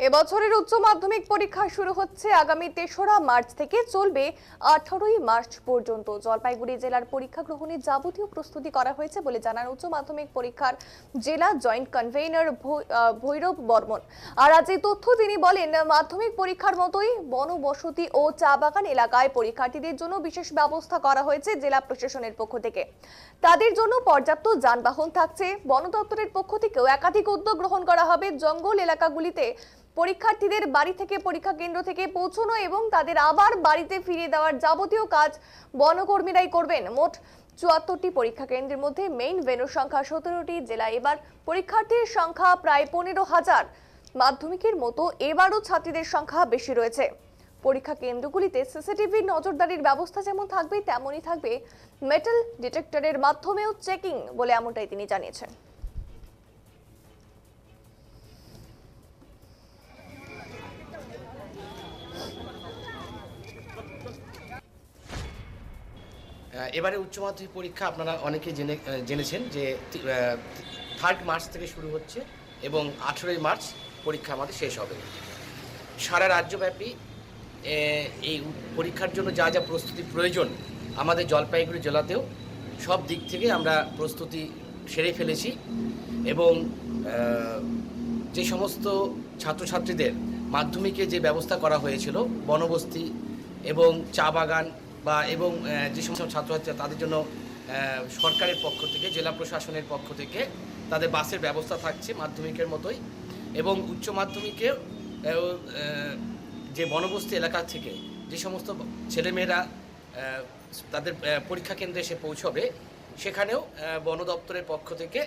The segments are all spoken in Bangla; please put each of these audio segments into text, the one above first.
এবছরের উচ্চ মাধ্যমিক পরীক্ষা শুরু হচ্ছে আগামী ৩রা মার্চ থেকে, চলবে ১৮ই মার্চ পর্যন্ত। জলপাইগুড়ি জেলার পরীক্ষা গ্রহণের যাবতীয় প্রস্তুতি করা হয়েছে বলে জানান উচ্চ মাধ্যমিক পরীক্ষার জেলা জয়েন্ট কনভেনর ভৈরব বর্মন। আর আজ এই তথ্য তিনি বলেন, মাধ্যমিক পরীক্ষার মতোই বনবসতি ও চা বাগান এলাকায় পরীক্ষার্থীদের জন্য বিশেষ ব্যবস্থা করা হয়েছে জেলা প্রশাসনের পক্ষ থেকে। তাদের জন্য পর্যাপ্ত যানবাহন থাকছে। বন দপ্তরের পক্ষ থেকেও একাধিক উদ্যোগ গ্রহণ করা হবে। জঙ্গল এলাকাগুলিতে পরীক্ষার্থীদের বাড়ি থেকে পরীক্ষা কেন্দ্র থেকে পৌঁছানো এবং তাদের আবার বাড়িতে ফিরিয়ে দেওয়ার যাবতীয় কাজ বনকর্মীরাই করবেন। মোট ৭৪টি পরীক্ষা কেন্দ্রের মধ্যে মেইন ভেন্যুর সংখ্যা ১৭টি। জেলায় এবার পরীক্ষার্থীর সংখ্যা প্রায় ১৫,০০০। মাধ্যমিকের মতো এবারও ছাত্রীদের সংখ্যা বেশি রয়েছে। পরীক্ষা কেন্দ্রগুলিতে সিসিটিভি নজরদারির ব্যবস্থা যেমন থাকবে, তেমনই থাকবে মেটাল ডিটেক্টরের মাধ্যমেও চেকিং বলে এমনটাই তিনি জানিয়েছেন। এবারে উচ্চ মাধ্যমিক পরীক্ষা আপনারা অনেকেই জেনেছেন যে 3 মার্চ থেকে শুরু হচ্ছে এবং 18ই মার্চ পরীক্ষা আমাদের শেষ হবে। সারা রাজ্যব্যাপী এই পরীক্ষার জন্য যা যা প্রস্তুতি প্রয়োজন, আমাদের জলপাইগুড়ি জেলাতেও সব দিক থেকে আমরা প্রস্তুতি সেরে ফেলেছি এবং যে সমস্ত ছাত্রছাত্রীদের মাধ্যমিকে যে ব্যবস্থা করা হয়েছিল বনবস্তি এবং চা বাগান এবং যে সমস্ত ছাত্রছাত্রী তাদের জন্য সরকারের পক্ষ থেকে, জেলা প্রশাসনের পক্ষ থেকে তাদের বাসের ব্যবস্থা থাকছে মাধ্যমিকের মতোই। এবং উচ্চ মাধ্যমিকে যে বনবস্তি এলাকা থেকে যে সমস্ত ছেলেমেয়েরা তাদের পরীক্ষা কেন্দ্রে এসে পৌঁছবে, সেখানেও বন দপ্তরের পক্ষ থেকে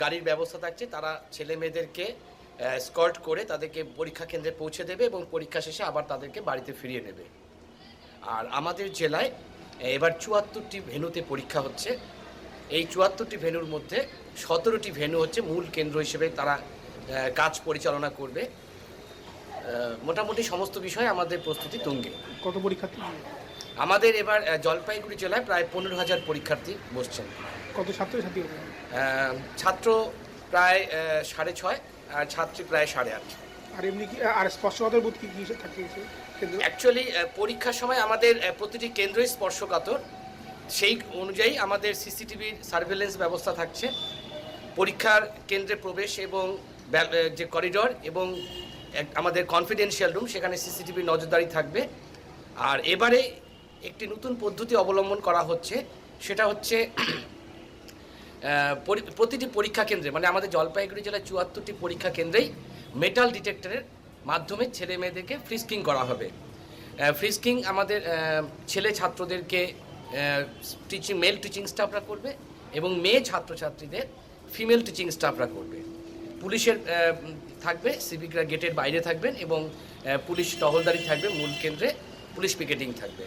গাড়ির ব্যবস্থা থাকছে। তারা ছেলে মেয়েদেরকে স্কর্ট করে তাদেরকে পরীক্ষা কেন্দ্রে পৌঁছে দেবে এবং পরীক্ষা শেষে আবার তাদেরকে বাড়িতে ফিরিয়ে নেবে। আর আমাদের জেলায় এবার ৭৪টি ভেন্যুতে পরীক্ষা হচ্ছে। এই ৭৪টি ভেন্যুর মধ্যে ১৭টি ভেন্যু হচ্ছে মূল কেন্দ্র হিসেবে তারা কাজ পরিচালনা করবে। মোটামুটি সমস্ত বিষয়ে আমাদের প্রস্তুতি তুঙ্গে। কত পরীক্ষার্থী? আমাদের এবার জলপাইগুড়ি জেলায় প্রায় ১৫,০০০ পরীক্ষার্থী বসছেন। কত ছাত্রছাত্রী? ছাত্র প্রায় ৬.৫ আর ছাত্রী প্রায় ৮.৫। আর এমনি কি আর স্পর্শকাতর বুথ কি থাকছে? অ্যাকচুয়ালি পরীক্ষার সময় আমাদের প্রতিটি কেন্দ্রই স্পর্শকাতর, সেই অনুযায়ী আমাদের সিসিটিভির সার্ভেলেন্স ব্যবস্থা থাকছে। পরীক্ষার কেন্দ্রে প্রবেশ এবং যে করিডর এবং আমাদের কনফিডেন্সিয়াল রুম, সেখানে সিসিটিভির নজরদারি থাকবে। আর এবারে একটি নতুন পদ্ধতি অবলম্বন করা হচ্ছে, সেটা হচ্ছে প্রতিটি পরীক্ষা কেন্দ্রে, মানে আমাদের জলপাইগুড়ি জেলার ৭৪টি পরীক্ষা কেন্দ্রেই মেটাল ডিটেক্টরের মাধ্যমে ছেলে মেয়েদেরকে ফ্রিস্কিং করা হবে। ফ্রিস্কিং আমাদের ছেলে ছাত্রদেরকে মেল টিচিং স্টাফরা করবে এবং মেয়ে ছাত্রছাত্রীদের ফিমেল টিচিং স্টাফরা করবে। পুলিশের থাকবে, সিভিকরা গেটের বাইরে থাকবেন এবং পুলিশ টহলদারি থাকবে, মূল কেন্দ্রে পুলিশ পিকেটিং থাকবে।